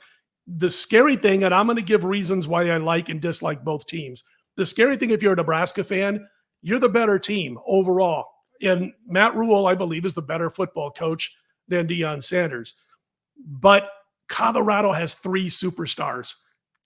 [SPEAKER 3] the scary thing, and I'm going to give reasons why I like and dislike both teams. The scary thing, if you're a Nebraska fan, you're the better team overall. And Matt Rule, I believe, is the better football coach than Deion Sanders. But Colorado has 3 superstars.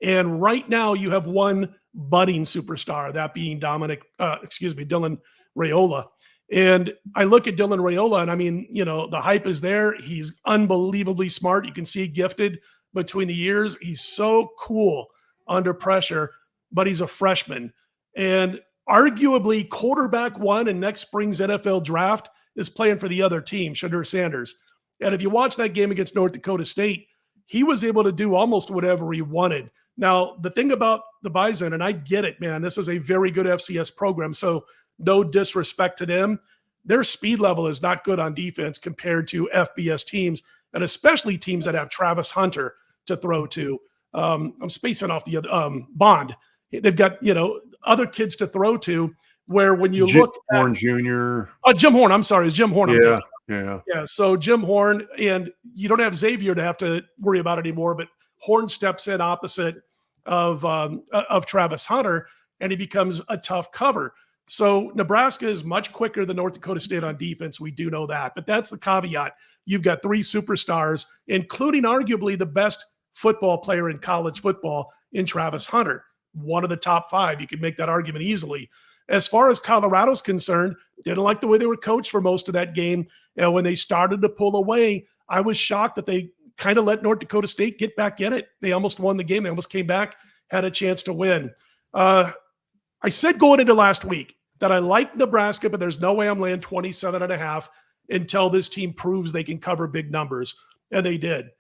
[SPEAKER 3] And right now you have one budding superstar, that being Dylan Raiola. And I look at Dylan Raiola and the hype is there. He's unbelievably smart. You can see gifted between the years. He's so cool under pressure, but he's a freshman. And arguably quarterback 1 in next spring's NFL draft is playing for the other team, Shedeur Sanders. And if you watch that game against North Dakota State, he was able to do almost whatever he wanted. Now, the thing about the Bison, and I get it, man, this is a very good FCS program, so no disrespect to them. Their speed level is not good on defense compared to FBS teams, and especially teams that have Travis Hunter to throw to. I'm spacing off the other Bond. They've got, other kids to throw to, where when you look at
[SPEAKER 2] Horn Jr.
[SPEAKER 3] Jim Horn, I'm sorry, it's Jim Horn.
[SPEAKER 2] Yeah.
[SPEAKER 3] So Jim Horn, and you don't have Xavier to have to worry about anymore, but Horn steps in opposite of Travis Hunter, and he becomes a tough cover. So Nebraska is much quicker than North Dakota State on defense. We do know that, but that's the caveat. You've got 3 superstars, including arguably the best football player in college football in Travis Hunter, one of the top 5. You could make that argument easily. As far as Colorado's concerned, didn't like the way they were coached for most of that game. And when they started to pull away, I was shocked that they kind of let North Dakota State get back in it. They almost won the game. They almost came back, had a chance to win. I said going into last week, that I like Nebraska, but there's no way I'm laying 27.5 until this team proves they can cover big numbers. And they did.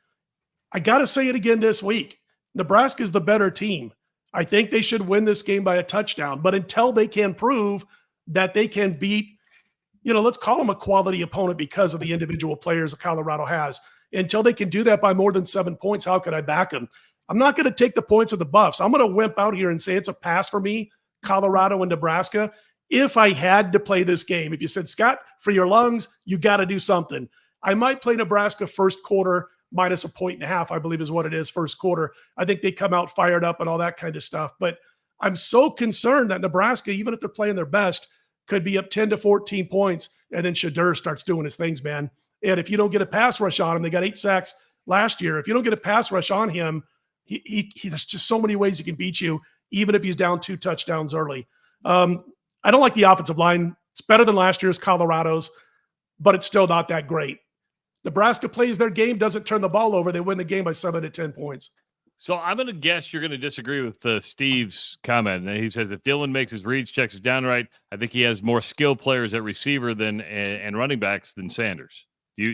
[SPEAKER 3] I got to say it again this week. Nebraska is the better team. I think they should win this game by a touchdown. But until they can prove that they can beat, let's call them a quality opponent because of the individual players that Colorado has, until they can do that by more than 7 points, how could I back them? I'm not going to take the points of the Buffs. I'm going to wimp out here and say it's a pass for me, Colorado and Nebraska. If I had to play this game, if you said, Scott, for your lungs, you got to do something, I might play Nebraska first quarter minus 1.5, I believe is what it is, first quarter. I think they come out fired up and all that kind of stuff. But I'm so concerned that Nebraska, even if they're playing their best, could be up 10 to 14 points, and then Shedeur starts doing his things, man. And if you don't get a pass rush on him, they got 8 sacks last year. If you don't get a pass rush on him, he there's just so many ways he can beat you, even if he's down 2 touchdowns early. I don't like the offensive line. It's better than last year's Colorado's, but it's still not that great. Nebraska plays their game, doesn't turn the ball over. They win the game by 7 to 10 points.
[SPEAKER 1] So I'm going to guess you're going to disagree with Steve's comment. And he says if Dylan makes his reads, checks his down right, I think he has more skilled players at receiver than and running backs than Sanders.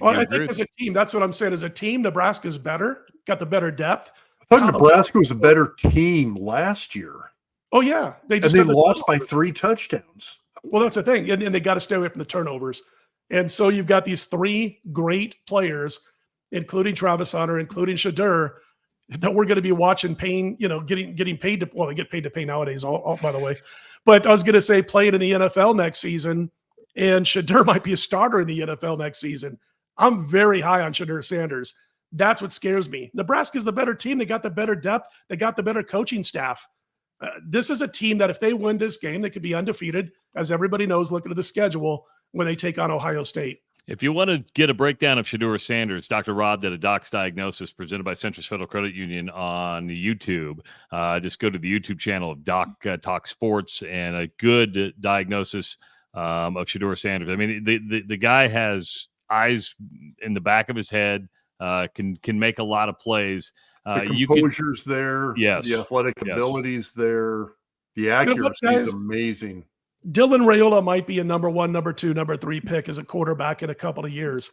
[SPEAKER 3] I think as a team, that's what I'm saying. As a team, Nebraska's better, got the better depth.
[SPEAKER 2] I thought Nebraska was a better team last year.
[SPEAKER 3] Oh, yeah. They
[SPEAKER 2] lost by 3 touchdowns.
[SPEAKER 3] Well, that's the thing. And they got to stay away from the turnovers. And so you've got these 3 great players, including Travis Hunter, including Shedeur, that we're going to be watching paying, getting paid to, well, they get paid to pay nowadays, all by the way. But I was going to say playing in the NFL next season, and Shedeur might be a starter in the NFL next season. I'm very high on Shedeur Sanders. That's what scares me. Nebraska's the better team. They got the better depth. They got the better coaching staff. This is a team that if they win this game, they could be undefeated, as everybody knows, looking at the schedule when they take on Ohio State.
[SPEAKER 1] If you want to get a breakdown of Shedeur Sanders, Dr. Rob did a Doc's Diagnosis presented by Centris Federal Credit Union on YouTube. Just go to the YouTube channel of Doc Talk Sports and a good diagnosis of Shedeur Sanders. I mean, the guy has eyes in the back of his head, can make a lot of plays.
[SPEAKER 2] The composure's there.
[SPEAKER 1] Yes.
[SPEAKER 2] The athletic ability's there. The accuracy is amazing.
[SPEAKER 3] Dylan Raiola might be a number 1, number 2, number 3 pick as a quarterback in a couple of years.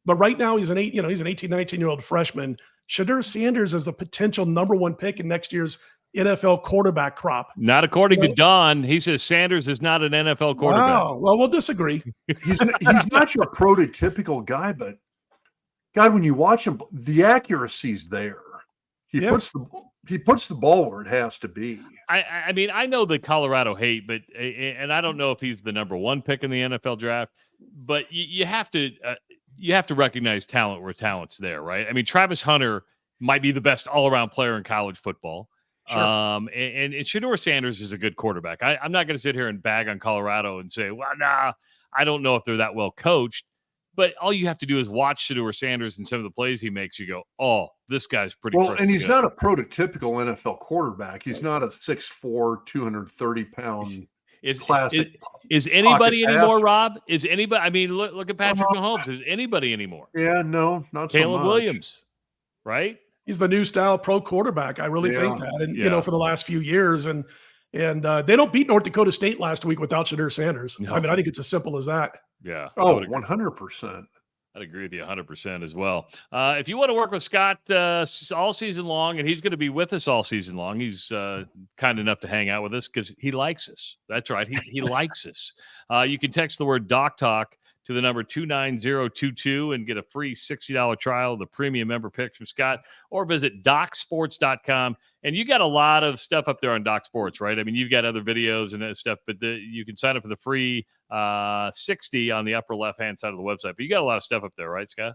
[SPEAKER 3] But right now he's an 18, 19-year-old freshman. Shedeur Sanders is the potential number 1 pick in next year's NFL quarterback crop.
[SPEAKER 1] Not according to Don. He says Sanders is not an NFL quarterback.
[SPEAKER 3] Wow. Well, we'll disagree.
[SPEAKER 2] He's not your prototypical guy, but God, when you watch him, the accuracy's there. He puts the ball where it has to be.
[SPEAKER 1] I mean, I know the Colorado hate, but and I don't know if he's the number 1 pick in the NFL draft, but you have to recognize talent where talent's there, right? I mean, Travis Hunter might be the best all-around player in college football.
[SPEAKER 3] Sure.
[SPEAKER 1] And Shedeur Sanders is a good quarterback. I'm not going to sit here and bag on Colorado and say, well, nah, I don't know if they're that well coached. But all you have to do is watch Shedeur Sanders and some of the plays he makes. You go, oh, this guy's pretty
[SPEAKER 2] well. And he's
[SPEAKER 1] good.
[SPEAKER 2] not a prototypical NFL quarterback. He's not a 6'4", 230-pound classic.
[SPEAKER 1] Is anybody anymore, Rob? Is anybody? I mean, look at Patrick Mahomes. Is anybody anymore?
[SPEAKER 2] Yeah, no, not so much.
[SPEAKER 1] Caleb Williams, right?
[SPEAKER 3] He's the new style pro quarterback. I really think that. And, for the last few years. And they don't beat North Dakota State last week without Shedeur Sanders. No. I mean, I think it's as simple as that.
[SPEAKER 1] Yeah.
[SPEAKER 2] Oh, 100%.
[SPEAKER 1] I'd agree with you 100% as well. If you want to work with Scott all season long, and he's going to be with us all season long, he's kind enough to hang out with us because he likes us. That's right. He likes us. You can text the word Doc Talk to the number 29022 and get a free $60 trial of the premium member picks from Scott, or visit docsports.com. And you got a lot of stuff up there on Doc Sports, right? I mean, you've got other videos and that stuff, but you can sign up for the free 60 on the upper left-hand side of the website. But you got a lot of stuff up there, right, Scott?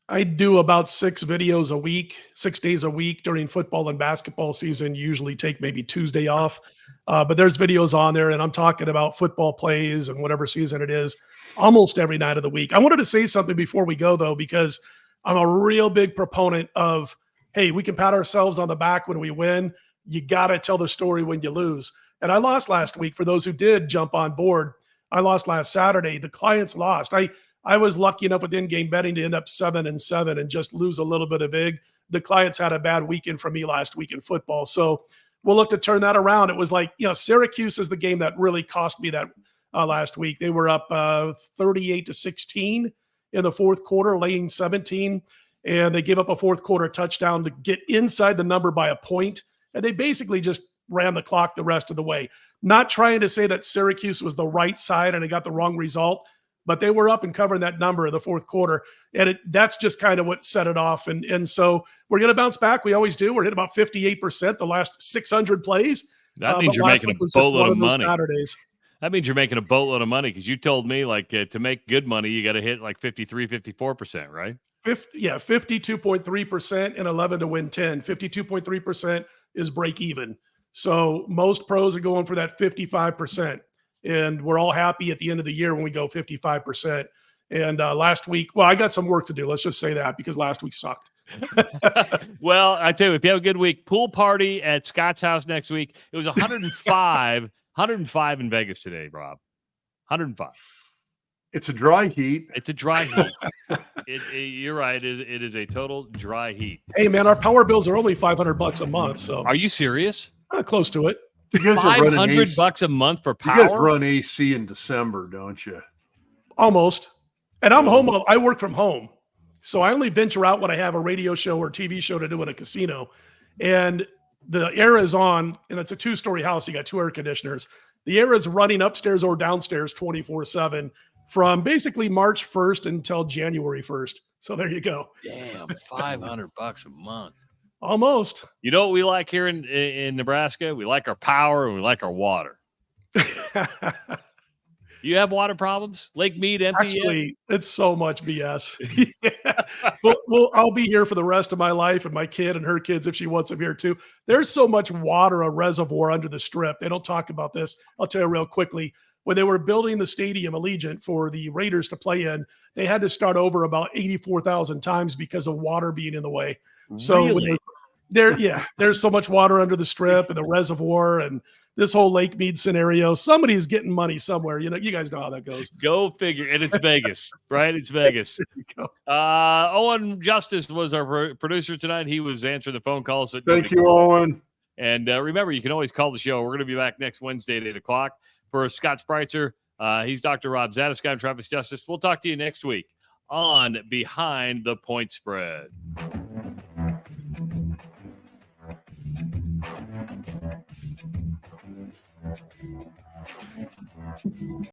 [SPEAKER 3] I do about 6 videos a week, 6 days a week during football and basketball season. Usually take maybe Tuesday off. But there's videos on there, and I'm talking about football plays and whatever season it is almost every night of the week. I wanted to say something before we go, though, because I'm a real big proponent of, hey, we can pat ourselves on the back when we win. You got to tell the story when you lose. And I lost last week. For those who did jump on board, I lost last Saturday. The clients lost. I was lucky enough with in-game betting to end up 7-7 and just lose a little bit of vig. The clients had a bad weekend for me last week in football. So we'll look to turn that around. It was like, Syracuse is the game that really cost me that last week. They were up 38-16 in the fourth quarter, laying 17, and they gave up a fourth quarter touchdown to get inside the number by a point, and they basically just ran the clock the rest of the way. Not trying to say that Syracuse was the right side and they got the wrong result, but they were up and covering that number in the fourth quarter, and that's just kind of what set it off. And so we're going to bounce back. We always do. We're hitting about 58% the last 600 plays.
[SPEAKER 1] That means you're making a boatload of money.
[SPEAKER 3] Saturdays.
[SPEAKER 1] That means you're making a boatload of money, because you told me to make good money, you got to hit like 53, 54%, right?
[SPEAKER 3] 52.3% and 11 to win 10. 52.3% is break even. So most pros are going for that 55%. And we're all happy at the end of the year when we go 55%. And last week, well, I got some work to do. Let's just say that, because last week sucked.
[SPEAKER 1] Well, I tell you, if you have a good week, pool party at Scott's house next week. It was 105 in Vegas today, Rob. 105.
[SPEAKER 2] It's a dry heat.
[SPEAKER 1] It's a dry heat. You're right. It is a total dry heat.
[SPEAKER 3] Hey, man, our power bills are only $500 a month. So
[SPEAKER 1] are you serious?
[SPEAKER 3] Close to it.
[SPEAKER 1] $500 a month for power?
[SPEAKER 2] You guys run AC in December, don't you?
[SPEAKER 3] Almost. And I'm home. I work from home. So I only venture out when I have a radio show or TV show to do in a casino. And the air is on, and it's a 2-story house. You got 2 air conditioners. The air is running upstairs or downstairs 24/7 from basically March 1st until January 1st. So there you go.
[SPEAKER 1] Damn, $500 a month.
[SPEAKER 3] Almost.
[SPEAKER 1] You know what we like here in Nebraska? We like our power and we like our water. You have water problems? Lake Mead empty?
[SPEAKER 3] Actually, it's so much BS. I'll be here for the rest of my life, and my kid and her kids, if she wants them here too. There's so much water, a reservoir under the strip. They don't talk about this. I'll tell you real quickly. When they were building the stadium Allegiant for the Raiders to play in, they had to start over about 84,000 times because of water being in the way. So
[SPEAKER 1] really?
[SPEAKER 3] There's so much water under the strip and the reservoir and this whole Lake Mead scenario. Somebody's getting money somewhere. You guys know how that goes.
[SPEAKER 1] Go figure. And it's Vegas, right? It's Vegas. Owen Justice was our producer tonight. He was answering the phone calls.
[SPEAKER 2] Thank you, Owen.
[SPEAKER 1] And remember, you can always call the show. We're going to be back next Wednesday at 8 o'clock. For Scott Spreitzer, he's Dr. Rob Zadisk. I'm Travis Justice. We'll talk to you next week on Behind the Point Spread.